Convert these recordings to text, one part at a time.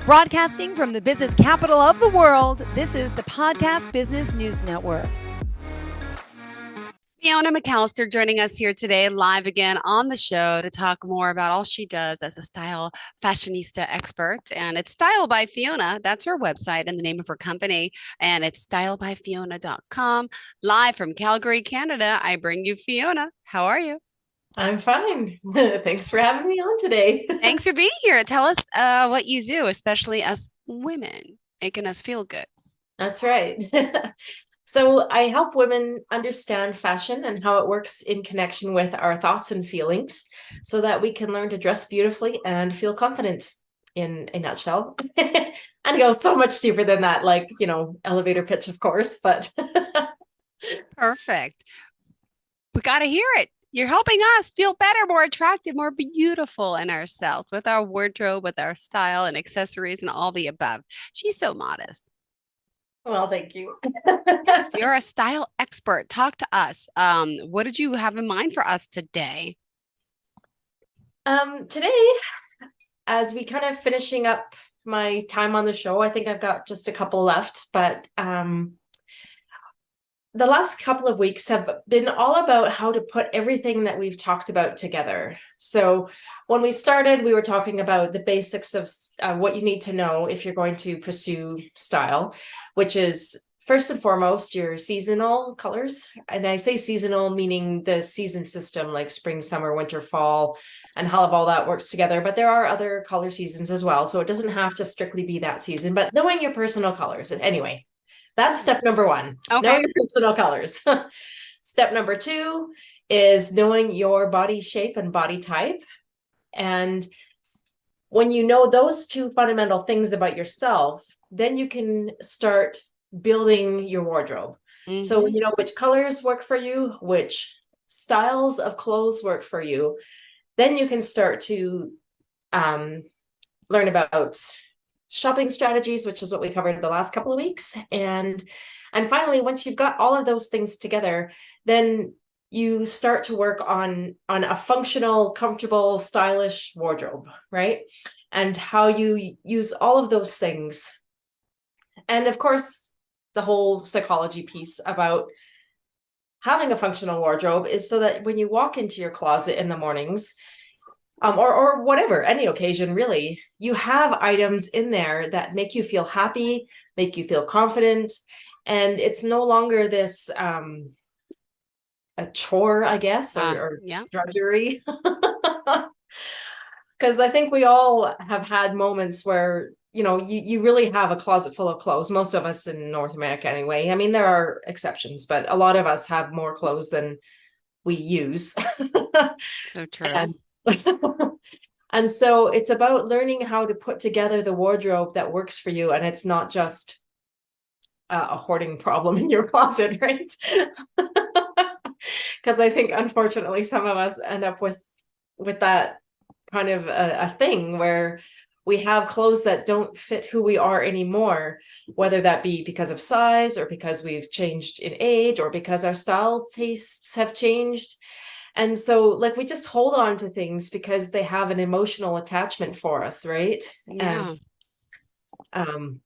Broadcasting from the business capital of the world, this is the Podcast Business News Network. Fiona McAllister joining us here today, live again on the show to talk more about all she does as a style fashionista expert. And it's Style by Fiona. That's her website and the name of her company. And it's stylebyfiona.com. Live from Calgary, Canada, I bring you Fiona. How are you? I'm fine. Thanks for having me on today. Thanks for being here. Tell us what you do, especially us women, making us feel good. That's right. So I help women understand fashion and how it works in connection with our thoughts and feelings so that we can learn to dress beautifully and feel confident in a nutshell. And it goes so much deeper than that, like, elevator pitch, of course, but. Perfect. We got to hear it. You're helping us feel better, more attractive, more beautiful in ourselves with our wardrobe, with our style and accessories and all the above. She's so modest. Well, thank you. Yes, you're a style expert. Talk to us. What did you have in mind for us today? Today, as we kind of finishing up my time on the show, I think I've got just a couple left, but the last couple of weeks have been all about how to put everything that we've talked about together. So when we started, we were talking about the basics of what you need to know if you're going to pursue style, which is first and foremost your seasonal colors. And I say seasonal, meaning the season system, like spring, summer, winter, fall, and how all that works together. But there are other color seasons as well. So it doesn't have to strictly be that season, but knowing your personal colors. And anyway, that's step number one. Okay. Know your personal colors. Step number two is knowing your body shape and body type. And when you know those two fundamental things about yourself, then you can start building your wardrobe. Mm-hmm. So when you know which colors work for you, which styles of clothes work for you, then you can start to learn about shopping strategies, which is what we covered the last couple of weeks. And finally, once you've got all of those things together, then you start to work on a functional, comfortable, stylish wardrobe, right? And how you use all of those things. And of course, the whole psychology piece about having a functional wardrobe is so that when you walk into your closet in the mornings, or whatever, any occasion really, you have items in there that make you feel happy, make you feel confident. And it's no longer this a chore, I guess, or drudgery. Because I think we all have had moments where, you really have a closet full of clothes. Most of us in North America anyway. I mean, there are exceptions, but a lot of us have more clothes than we use. So true. And so it's about learning how to put together the wardrobe that works for you. And it's not just a hoarding problem in your closet, right? Because I think, unfortunately, some of us end up with that kind of a thing where we have clothes that don't fit who we are anymore, whether that be because of size or because we've changed in age or because our style tastes have changed. And so, like, we just hold on to things because they have an emotional attachment for us, right? Yeah. And,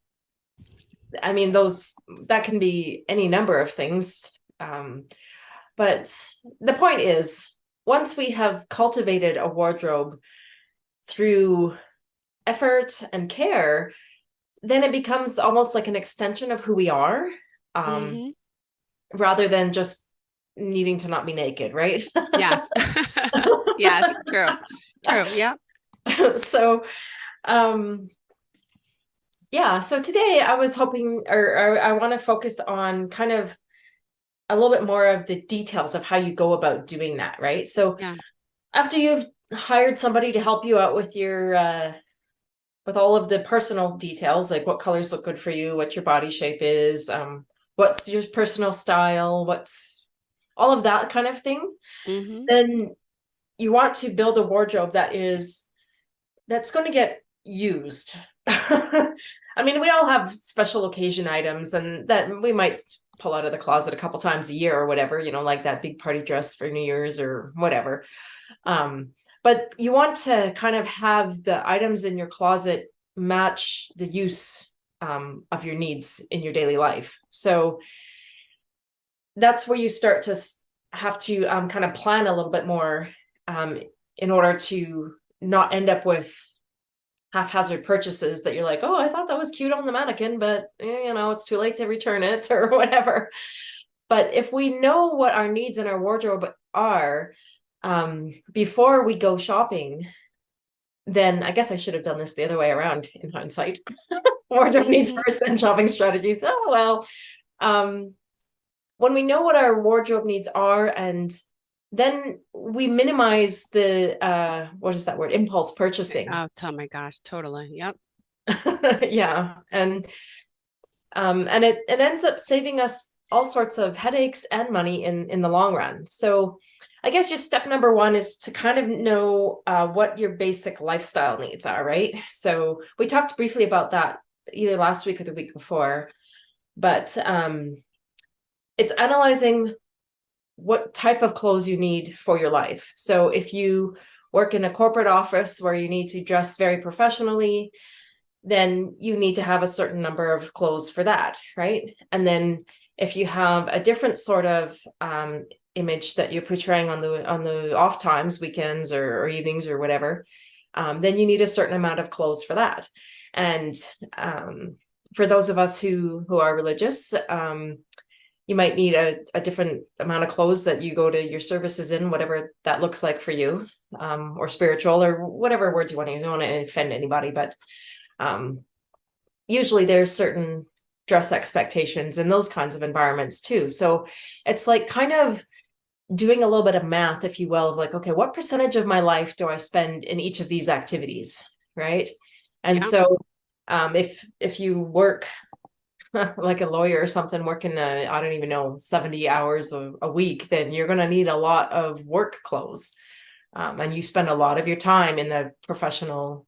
I mean, that can be any number of things. But the point is, once we have cultivated a wardrobe through effort and care, then it becomes almost like an extension of who we are, rather than just needing to not be naked, right? Yes. Yes, true. Yeah. So so today I was hoping, or I want to focus on kind of a little bit more of the details of how you go about doing that, right? So after you've hired somebody to help you out with your with all of the personal details, like what colors look good for you, what your body shape is, what's your personal style, what's all of that kind of thing, then you want to build a wardrobe that's going to get used. I mean, we all have special occasion items and that we might pull out of the closet a couple times a year or whatever, like that big party dress for New Year's or whatever. But you want to kind of have the items in your closet match the use of your needs in your daily life. So that's where you start to have to kind of plan a little bit more in order to not end up with haphazard purchases that you're like, oh, I thought that was cute on the mannequin, but it's too late to return it or whatever. But if we know what our needs in our wardrobe are before we go shopping, then I guess I should have done this the other way around in hindsight. Wardrobe needs first and shopping strategies. Oh, well, when we know what our wardrobe needs are, and then we minimize the, what is that word? Impulse purchasing. Oh my gosh, totally. Yep. Yeah. And it ends up saving us all sorts of headaches and money in the long run. So I guess your step number one is to kind of know what your basic lifestyle needs are, right? So we talked briefly about that either last week or the week before, but it's analyzing what type of clothes you need for your life. So if you work in a corporate office where you need to dress very professionally, then you need to have a certain number of clothes for that, right? And then if you have a different sort of image that you're portraying on the off times, weekends or evenings or whatever, then you need a certain amount of clothes for that. And for those of us who are religious, you might need a different amount of clothes that you go to your services in, whatever that looks like for you, or spiritual, or whatever words you want to use. I don't want to offend anybody, but usually there's certain dress expectations in those kinds of environments too. So it's like kind of doing a little bit of math, if you will, of like, okay, what percentage of my life do I spend in each of these activities, right? And so if you work like a lawyer or something, working I don't even know, 70 hours a week, then you're going to need a lot of work clothes, and you spend a lot of your time in the professional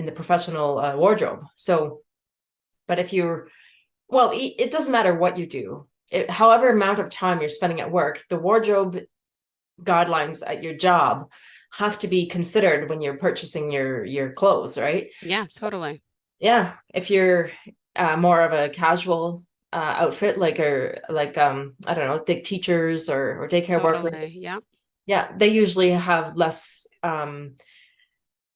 wardrobe. So but if you're, well, it doesn't matter what you do, however amount of time you're spending at work, the wardrobe guidelines at your job have to be considered when you're purchasing your clothes, right? Yeah, totally. Yeah. If you're more of a casual outfit, like I don't know, teachers or daycare workers. Yeah. Yeah. They usually have less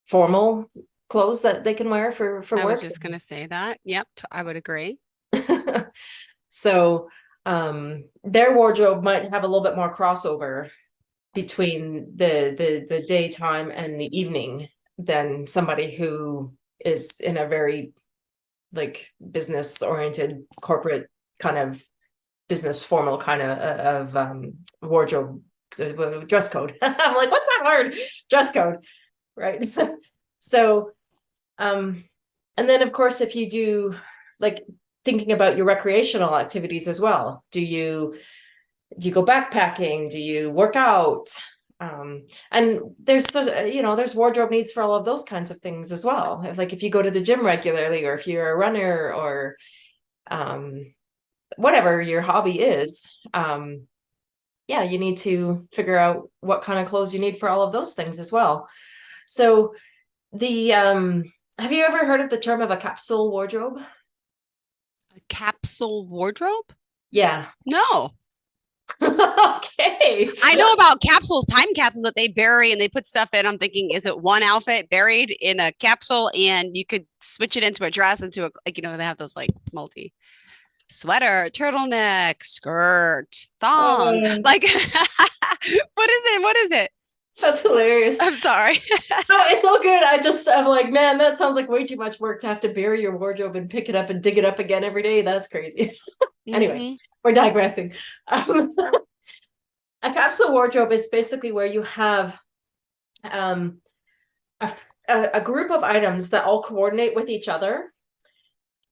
formal clothes that they can wear for work. I was just going to say that. Yep. I would agree. So their wardrobe might have a little bit more crossover between the daytime and the evening than somebody who is in a very like business oriented corporate kind of business formal kind of wardrobe dress code. I'm like, what's that word? Dress code, right? So and then of course, if you do like thinking about your recreational activities as well, do you go backpacking? Do you work out? And there's there's wardrobe needs for all of those kinds of things as well. If you go to the gym regularly, or if you're a runner, or whatever your hobby is, yeah, you need to figure out what kind of clothes you need for all of those things as well. So have you ever heard of the term of a capsule wardrobe? A capsule wardrobe? Yeah. No. Okay. I know about capsules, time capsules that they bury and they put stuff in. I'm thinking, is it one outfit buried in a capsule and you could switch it into a dress, into a, like, they have those like multi sweater, turtleneck, skirt, thong. Like, what is it? That's hilarious. I'm sorry. No, it's all good. I'm like, man, that sounds like way too much work to have to bury your wardrobe and pick it up and dig it up again every day. That's crazy. Anyway, we're digressing. A capsule wardrobe is basically where you have a group of items that all coordinate with each other.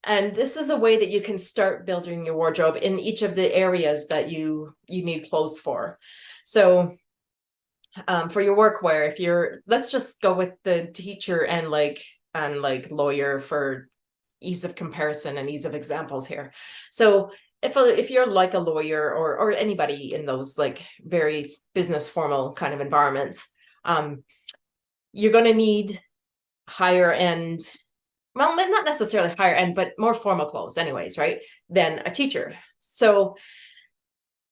And this is a way that you can start building your wardrobe in each of the areas that you need clothes for. So for your workwear, let's just go with the teacher and lawyer for ease of comparison and ease of examples here. So if you're like a lawyer or anybody in those like very business formal kind of environments, you're going to need higher end, well, not necessarily higher end, but more formal clothes anyways, right? Than a teacher. So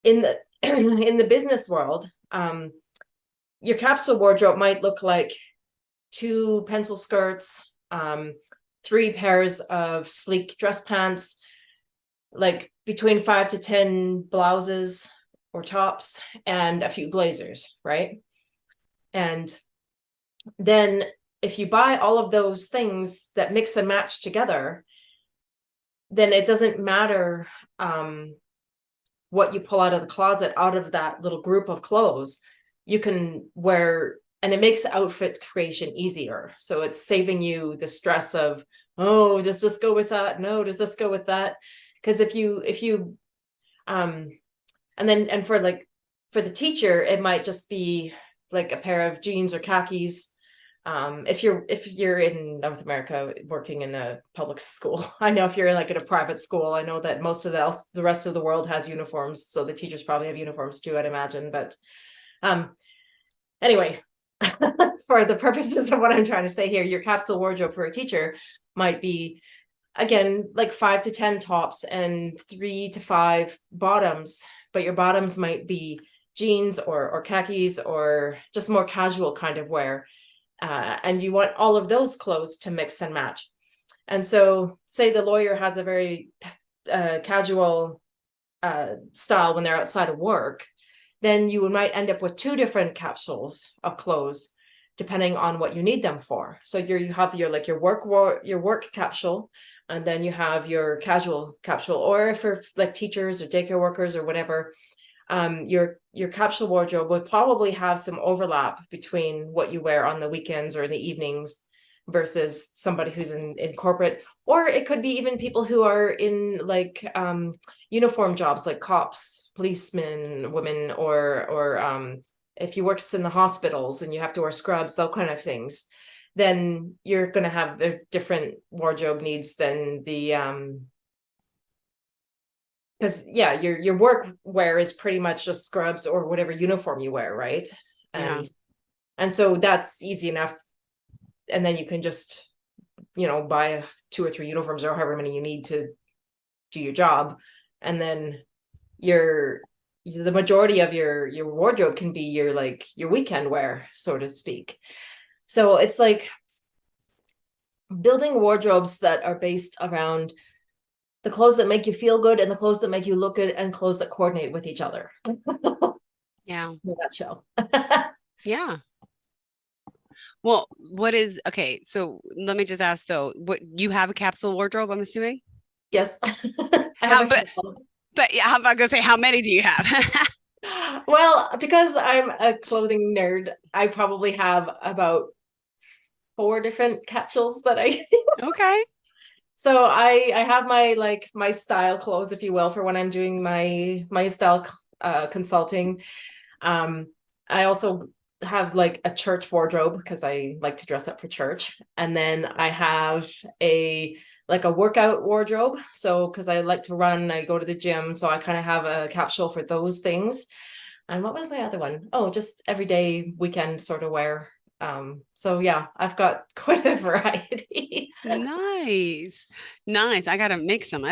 in the in the business world, your capsule wardrobe might look like 2 pencil skirts, 3 pairs of sleek dress pants, like between 5 to 10 blouses or tops, and a few blazers, right? And then if you buy all of those things that mix and match together, then it doesn't matter what you pull out of the closet out of that little group of clothes. You can wear, and it makes outfit creation easier. So it's saving you the stress of, oh, does this go with that? No, does this go with that? Because if you and for the teacher, it might just be like a pair of jeans or khakis. If you're in North America working in a public school, I know if you're like in a private school, I know that most of the rest of the world has uniforms, so the teachers probably have uniforms too, I'd imagine. But anyway, for the purposes of what I'm trying to say here, your capsule wardrobe for a teacher might be, again, like 5 to 10 tops and 3 to 5 bottoms, but your bottoms might be jeans or khakis or just more casual kind of wear. And you want all of those clothes to mix and match. And so say the lawyer has a very casual style when they're outside of work, then you might end up with 2 different capsules of clothes depending on what you need them for. So you have your work capsule, and then you have your casual capsule. Or for like teachers or daycare workers or whatever, your capsule wardrobe would probably have some overlap between what you wear on the weekends or in the evenings versus somebody who's in corporate. Or it could be even people who are in like uniform jobs like cops, policemen, women, or if you work in the hospitals and you have to wear scrubs, those kind of things, then you're going to have the different wardrobe needs than the because your work wear is pretty much just scrubs or whatever uniform you wear, right? And so that's easy enough, and then you can just buy 2 or 3 uniforms or however many you need to do your job, and then the majority of your wardrobe can be your weekend wear, so to speak. So it's like building wardrobes that are based around the clothes that make you feel good and the clothes that make you look good and clothes that coordinate with each other. Yeah. In a nutshell. Yeah. Well, okay, so let me just ask though, what, you have a capsule wardrobe, I'm assuming? Yes. But yeah, I'm about to say, how many do you have? Well, because I'm a clothing nerd, I probably have about 4 different capsules that I Okay. So I have my style clothes, if you will, for when I'm doing my style consulting. I also have like a church wardrobe because I like to dress up for church. And then I have a workout wardrobe. So because I like to run, I go to the gym. So I kind of have a capsule for those things. And what was my other one? Oh, just everyday weekend sort of wear. So yeah, I've got quite a variety. Nice. Nice. I gotta mix them.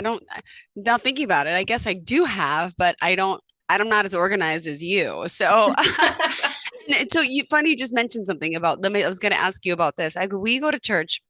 Now thinking about it, I guess I do have, but I'm not as organized as you. So so funny you just mentioned something about I was gonna ask you about this. We go to church.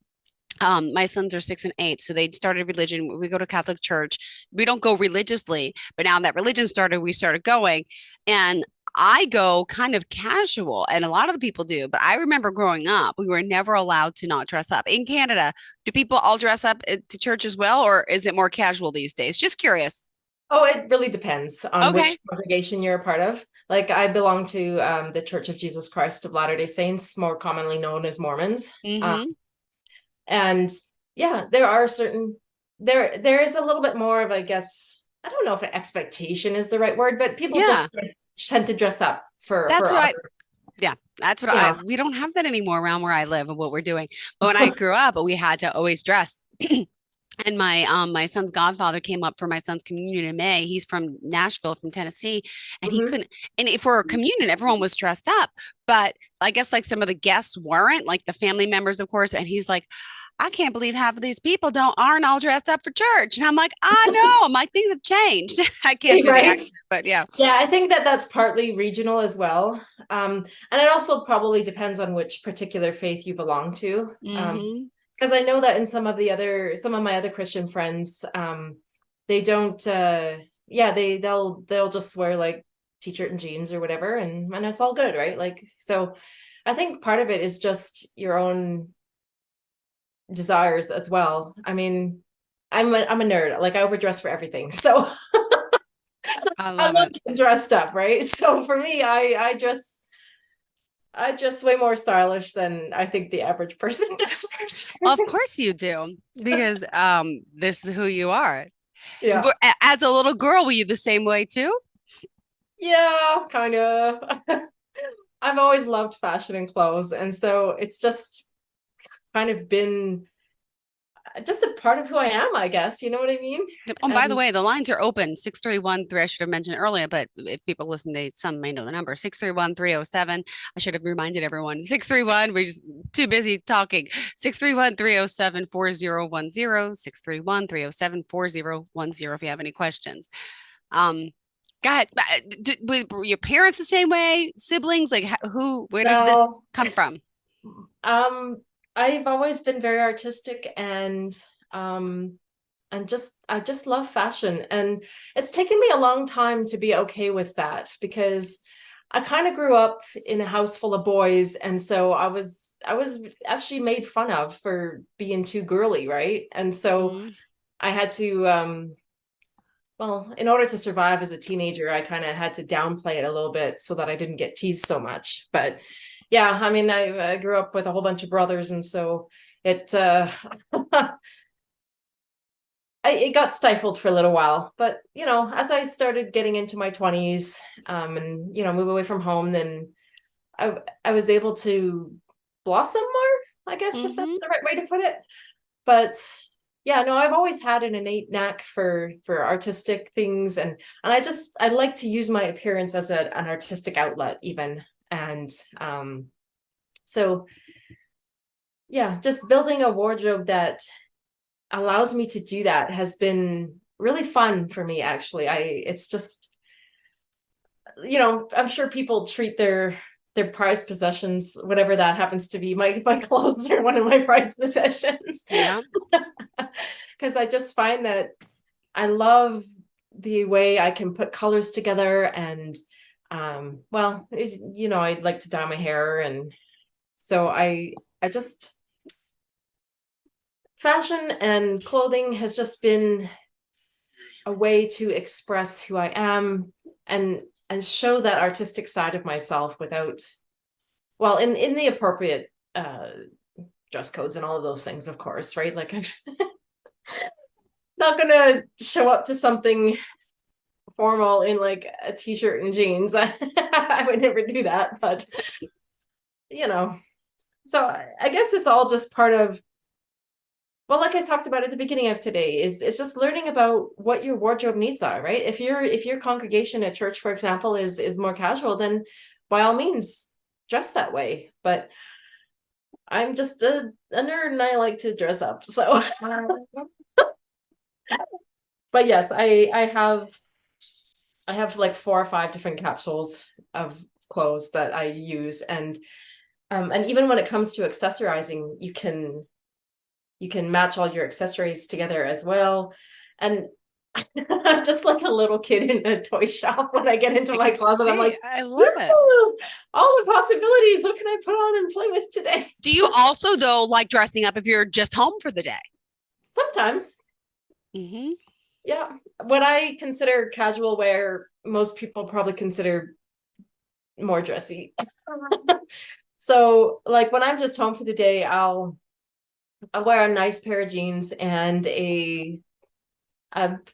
My sons are 6 and 8, so they started religion. We go to Catholic church. We don't go religiously, but now that religion started, we started going. And I go kind of casual, and a lot of the people do. But I remember growing up, we were never allowed to not dress up. In Canada, do people all dress up to church as well, or is it more casual these days? Just curious. Oh, it really depends on Okay. which congregation you're a part of. Like I belong to the Church of Jesus Christ of Latter-day Saints, more commonly known as Mormons. Mm-hmm. And yeah, there is a little bit more of, I guess, I don't know if an expectation is the right word, but people Yeah. just tend to dress up for That's what other. that's what Yeah. we don't have that anymore around where I live of what we're doing. But when I grew up, we had to always dress. And my son's godfather came up for my son's communion in May. He's from Nashville, from Tennessee, and he Mhm. couldn't. And for a communion, everyone was dressed up, but I guess like some of the guests weren't, like the family members, of course. And he's like, I can't believe half of these people aren't all dressed up for church. And I'm like, I know, my things have changed. I can't do the Right. accent, but yeah. Yeah, I think that that's partly regional as well. And it also probably depends on which particular faith you belong to. Hmm. Because I know that in some of my other Christian friends, they don't, yeah, they'll just wear like t-shirt and jeans or whatever, and it's all good, right? Like, so I think part of it is just your own desires as well. I mean, I'm a nerd. Like I overdress for everything. So I I love love it. getting dressed up, right? So for me, I dress way more stylish than I think the average person does. For sure. Of course you do, because this is who you are. Yeah. As a little girl, were you the same way too? Yeah, kind of. I've always loved fashion and clothes, and so it's just kind of been just a part of who I am, I guess. You know what I mean? Oh, by the And way, the lines are open 631-3. I should have mentioned earlier, but if people listen, some may know the number 631-307. I should have reminded everyone 631. We're just too busy talking. 631-307-4010. 631-307-4010 if you have any questions. Um, Go ahead. Were your parents the same way? Siblings? Like where did this no, come from? um, I've always been very artistic um and I just love fashion, and it's taken me a long time to be okay with that because I kind of grew up in a house full of boys, and so I was actually made fun of for being too girly, right? And so Mm. I had to well, in order to survive as a teenager, I kind of had to downplay it a little bit so that I didn't get teased so much. But yeah, I mean, I grew up with a whole bunch of brothers, and so it it got stifled for a little while. But as I started getting into my 20s, and move away from home, then I was able to blossom more, I guess, if Hmm. that's the right way to put it. But yeah, no, I've always had an innate knack for artistic things, and I like to use my appearance as an artistic outlet even. And so yeah, just building a wardrobe that allows me to do that has been really fun for me, actually. It's just, I'm sure people treat their prized possessions, whatever that happens to be. My clothes are one of my prized possessions. Yeah. Because I just find that I love the way I can put colors together, and well, I like to dye my hair, and so I just fashion and clothing has just been a way to express who I am, and show that artistic side of myself without, well, in the appropriate dress codes and all of those things, of course, right? Like I'm not gonna show up to something formal in like a t-shirt and jeans. I would never do that, but you know, so I guess it's all just part of, well, like I talked about at the beginning of today, is it's just learning about what your wardrobe needs are, right? If your congregation at church, for example, is more casual, then by all means dress that way. But I'm just a nerd, and I like to dress up. So but yes, I have like 4 or 5 different capsules of clothes that I use, and even when it comes to accessorizing, you can match all your accessories together as well. And I'm just like a little kid in a toy shop when I get into I my can closet. I'm see. like, I love it. woo, all the possibilities. What can I put on and play with today? Do you also though like dressing up if you're just home for the day? Sometimes, Hmm. yeah. What I consider casual wear, most people probably consider more dressy. So, like when I'm just home for the day, I'll wear a nice pair of jeans and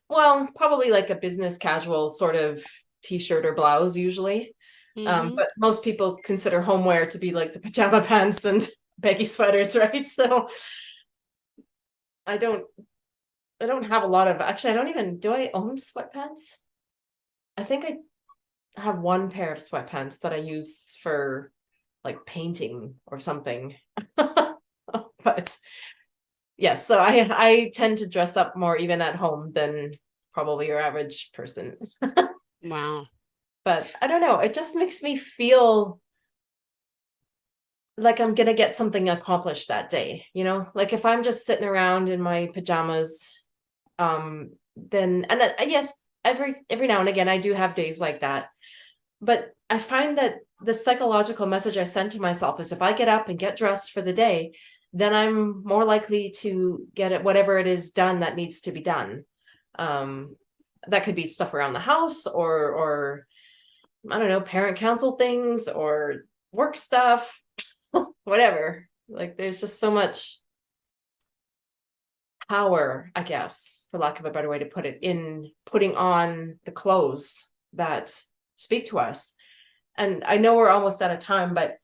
well, probably like a business casual sort of t-shirt or blouse usually. Hmm. But most people consider homeware to be like the pajama pants and baggy sweaters, right? So I don't I don't have a lot of, actually, do I own sweatpants? I think I have one pair of sweatpants that I use for like painting or something. But yes, so I tend to dress up more even at home than probably your average person. Wow. But I don't know, it just makes me feel like I'm gonna get something accomplished that day, you know? Like if I'm just sitting around in my pajamas, then and yes, every now and again I do have days like that. But I find that the psychological message I send to myself is if I get up and get dressed for the day, then I'm more likely to get it, whatever it is done that needs to be done. That could be stuff around the house or I don't know, parent council things or work stuff, whatever. Like there's just so much power, I guess, for lack of a better way to put it, in putting on the clothes that speak to us. And I know we're almost out of time, but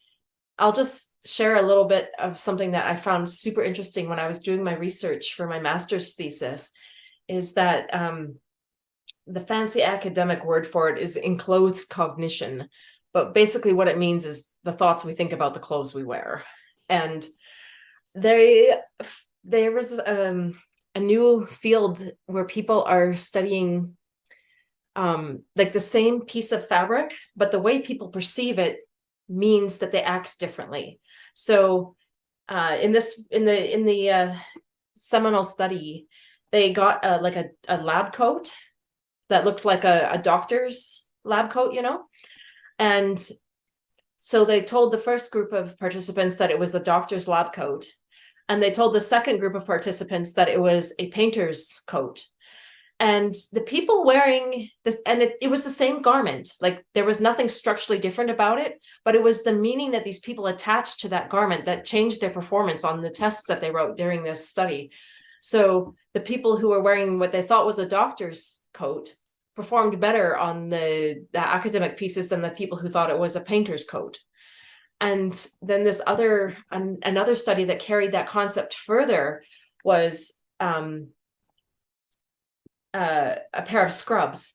I'll just share a little bit of something that I found super interesting when I was doing my research for my master's thesis, is that the fancy academic word for it is enclothed cognition. But basically what it means is the thoughts we think about the clothes we wear. And there was a new field where people are studying like the same piece of fabric, but the way people perceive it means that they act differently. So in the seminal study, they got like a lab coat that looked like a doctor's lab coat, you know? And so they told the first group of participants that it was a doctor's lab coat. And they told the second group of participants that it was a painter's coat. And the people wearing this, and it was the same garment, like there was nothing structurally different about it, but it was the meaning that these people attached to that garment that changed their performance on the tests that they wrote during this study. So the people who were wearing what they thought was a doctor's coat performed better on the academic pieces than the people who thought it was a painter's coat. And then this another study that carried that concept further was a pair of scrubs.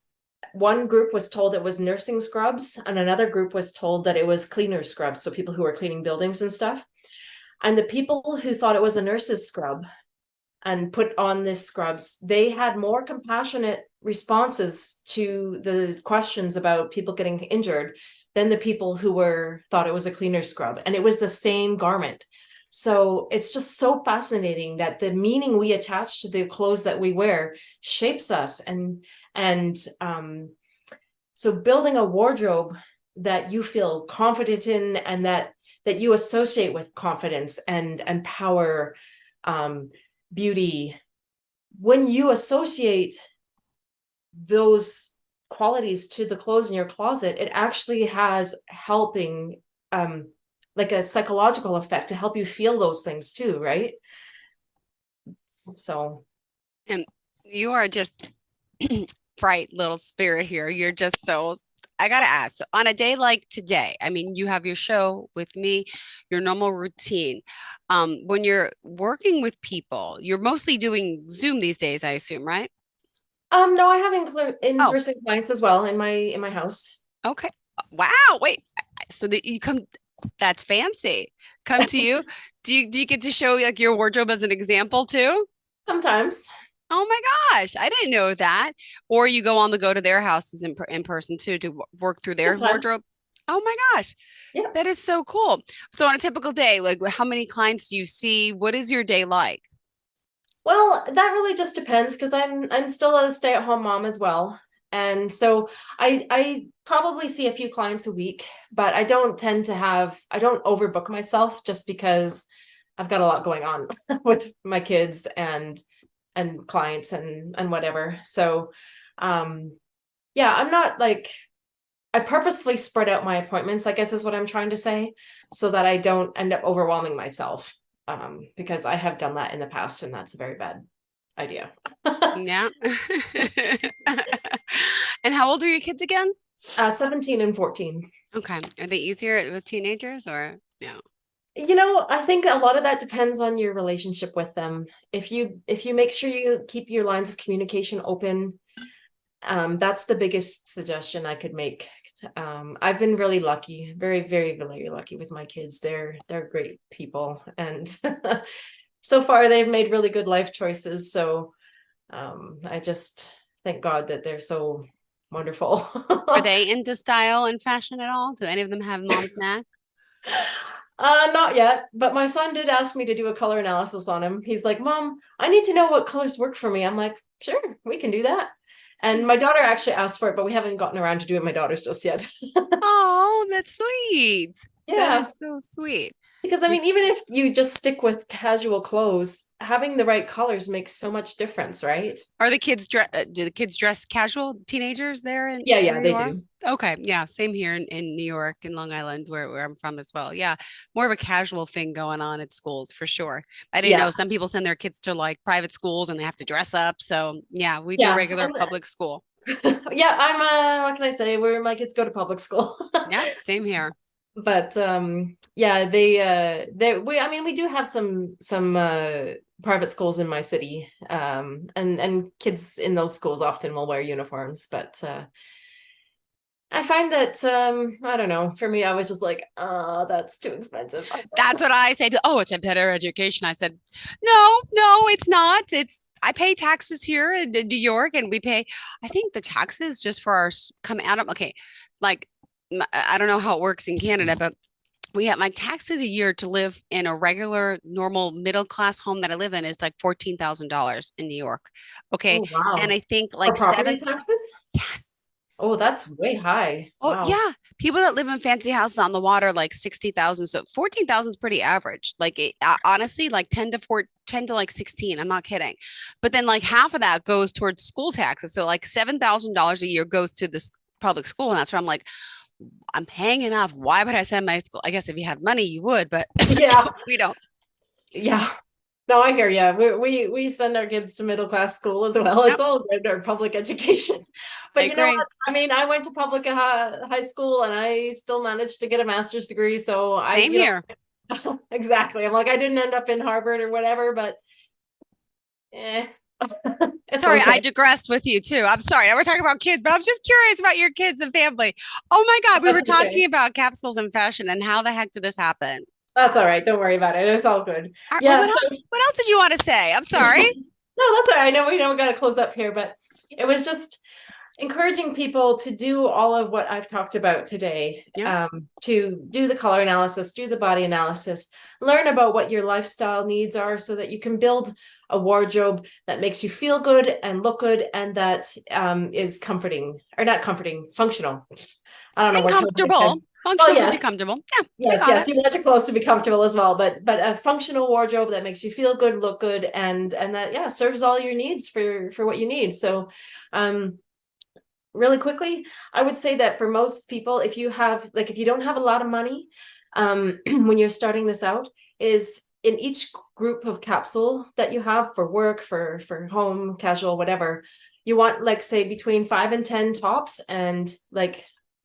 One group was told it was nursing scrubs, and another group was told that it was cleaner scrubs, so people who were cleaning buildings and stuff. And the people who thought it was a nurse's scrub and put on this scrubs, they had more compassionate responses to the questions about people getting injured than the people who thought it was a cleaner scrub. And it was the same garment. So it's just so fascinating that the meaning we attach to the clothes that we wear shapes us. And so building a wardrobe that you feel confident in and that you associate with confidence and power, beauty, when you associate those qualities to the clothes in your closet, it actually has helping like a psychological effect to help you feel those things too, right? So, And you are just bright little spirit here. You're just so, I gotta ask, so on a day like today, I mean, you have your show with me, your normal routine. When you're working with people, you're mostly doing Zoom these days, I assume, right? no, I have Oh, in-person clients as well in my house. okay. Wow. Wait. So that you come, that's fancy. Come to you. Do you get to show like your wardrobe as an example too? Sometimes. Oh my gosh, I didn't know that. Or you go to their houses in person too to work through their Sometimes. wardrobe. Oh my gosh, Yeah. that is so cool. So on a typical day, like how many clients do you see? What is your day like? Well, that really just depends because I'm still a stay-at-home mom as well. And so I probably see a few clients a week, but I don't overbook myself just because I've got a lot going on with my kids and clients and whatever. So yeah, I'm not like, I purposefully spread out my appointments, I guess is what I'm trying to say, so that I don't end up overwhelming myself. Because I have done that in the past and that's a very bad idea. Yeah. And how old are your kids again? 17 and 14. Okay. Are they easier with teenagers or no? I think a lot of that depends on your relationship with them. If you make sure you keep your lines of communication open, that's the biggest suggestion I could make. I've been really lucky, very, very, very lucky with my kids. They're great people, and so far they've made really good life choices. So I just thank God that they're so wonderful. Are they into style and fashion at all? Do any of them have mom's knack? Not yet, but my son did ask me to do a color analysis on him. He's like, Mom, I need to know what colors work for me. I'm like, sure, we can do that. And my daughter actually asked for it, but we haven't gotten around to doing my daughter's just yet. Oh, that's sweet. That Yeah. is so sweet. Because I mean, even if you just stick with casual clothes, having the right colors makes so much difference, right? Are the kids do the kids dress casual, teenagers there in Yeah, yeah, where you they are? do. Okay, yeah, same here in New York in Long Island where I'm from as well. Yeah, more of a casual thing going on at schools for sure. I didn't Yeah, know some people send their kids to like private schools and they have to dress up. So yeah, we do yeah. regular public school. Yeah, I'm what can I say? Where my kids go to public school. Yeah, same here. But yeah, they we I mean we do have some private schools in my city. And kids in those schools often will wear uniforms, but I find that I don't know, for me I was just like, oh, that's too expensive. That's what I say. Oh, it's a better education. I said, no, it's not. It's I pay taxes here in New York, and we pay. I think the taxes just for our come out of okay, like I don't know how it works in Canada, but we have my taxes a year to live in a regular, normal middle class home that I live in is like $14,000 in New York. Okay, Oh and wow. I think For like property seven. taxes? Yes. Oh, that's way high. Oh Wow. yeah, people that live in fancy houses on the water like 60,000. So 14,000 is pretty average. Like honestly, like 10 to like 16. I'm not kidding. But then like half of that goes towards school taxes. So like $7,000 a year goes to this public school, and that's where I'm like, I'm paying enough. Why would I send my school? I guess if you have money, you would, but Yeah. we don't. Yeah. No, I hear you. We send our kids to middle class school as well. It's Yep, all good, our public education. I But you know agree. what? I mean, I went to public high school and I still managed to get a master's degree. So Same here. exactly. I'm like, I didn't end up in Harvard or whatever, but eh, it's Sorry, I okay. digressed with you too. I'm sorry. We're talking about kids, but I'm just curious about your kids and family. Oh my God, we were That's talking okay. about capsules and fashion, and how the heck did this happen? That's all right. Don't worry about it. It's all good. All right, well, Yeah. what So else? What else did you want to say? I'm no, sorry. that's all right. I know we got to close up here, but it was just encouraging people to do all of what I've talked about today, Yeah. to do the color analysis, do the body analysis, learn about what your lifestyle needs are so that you can build a wardrobe that makes you feel good and look good and that is comforting or not comforting, functional. I don't know And what term I said. comfortable. Well, Functional could be yes, comfortable. Yeah, I yes, got yes. it. You want your clothes to be comfortable as well, but a functional wardrobe that makes you feel good, look good, and that yeah serves all your needs for what you need. So, um, really quickly, I would say that for most people, if you don't have a lot of money, when you're starting this out, is in each group of capsule that you have for work, for home, casual, whatever, you want like say between 5 and 10 tops and like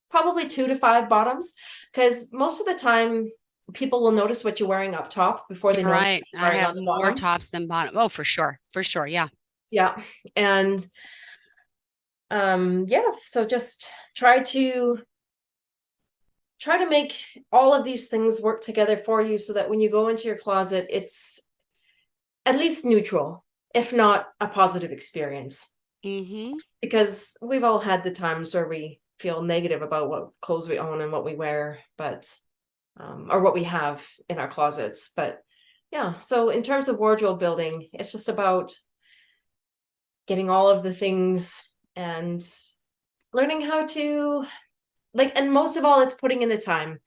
probably 2 to 5 bottoms, because most of the time people will notice what you're wearing up top before they You're notice right. what I you're wearing have on the more bottom. tops than bottom. Oh, for sure. For sure. Yeah. Yeah. And yeah, so just try to make all of these things work together for you so that when you go into your closet, it's at least neutral, if not a positive experience. Mm-hmm. Because we've all had the times where we feel negative about what clothes we own and what we wear, but or what we have in our closets. But yeah, so in terms of wardrobe building, it's just about getting all of the things and learning how to like, and most of all, it's putting in the time,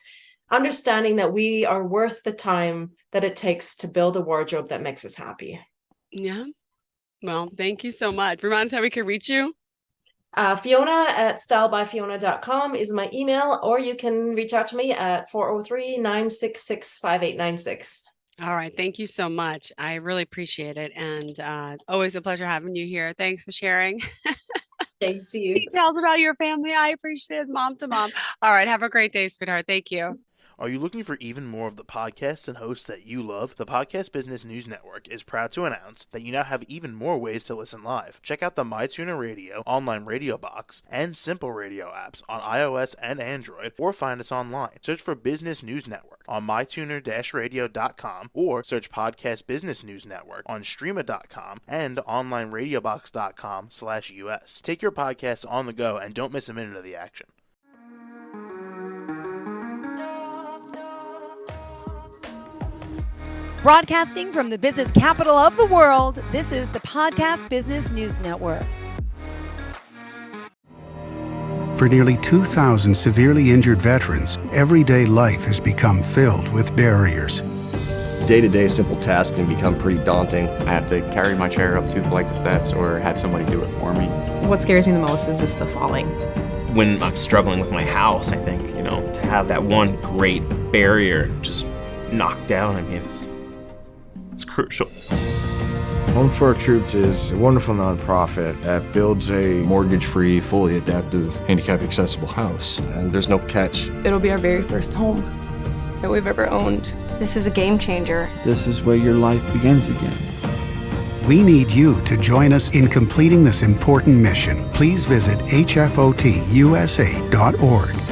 understanding that we are worth the time that it takes to build a wardrobe that makes us happy. Yeah. Well, thank you so much. Remind us how we can reach you. Fiona at stylebyfiona.com is my email, or you can reach out to me at 403-966-5896. All right. Thank you so much. I really appreciate it. And always a pleasure having you here. Thanks for sharing Okay, see you. details about your family. I appreciate it, mom to mom. All right. Have a great day, sweetheart. Thank you. Are you looking for even more of the podcasts and hosts that you love? The Podcast Business News Network is proud to announce that you now have even more ways to listen live. Check out the MyTuner Radio, online radio box, and Simple Radio apps on iOS and Android, or find us online. Search for Business News Network on mytuner-radio.com, or search Podcast Business News Network on streama.com and onlineradiobox.com/US. Take your podcast on the go and don't miss a minute of the action. Broadcasting from the business capital of the world, this is the Podcast Business News Network. For nearly 2,000 severely injured veterans, everyday life has become filled with barriers. Day-to-day simple tasks can become pretty daunting. I have to carry my chair up 2 flights of steps or have somebody do it for me. What scares me the most is just the falling. When I'm struggling with my house, I think, to have that one great barrier just knocked down, it's crucial. Home for Our Troops is a wonderful nonprofit that builds a Mortgage-free, fully adaptive, handicap-accessible house. And there's no catch. It'll be our very first home that we've ever owned. This is a game changer. This is where your life begins again. We need you to join us in completing this important mission. Please visit hfotusa.org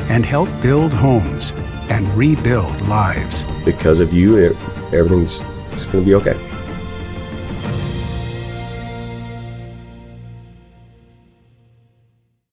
and help build homes and rebuild lives. Because of you, everything's going to be okay.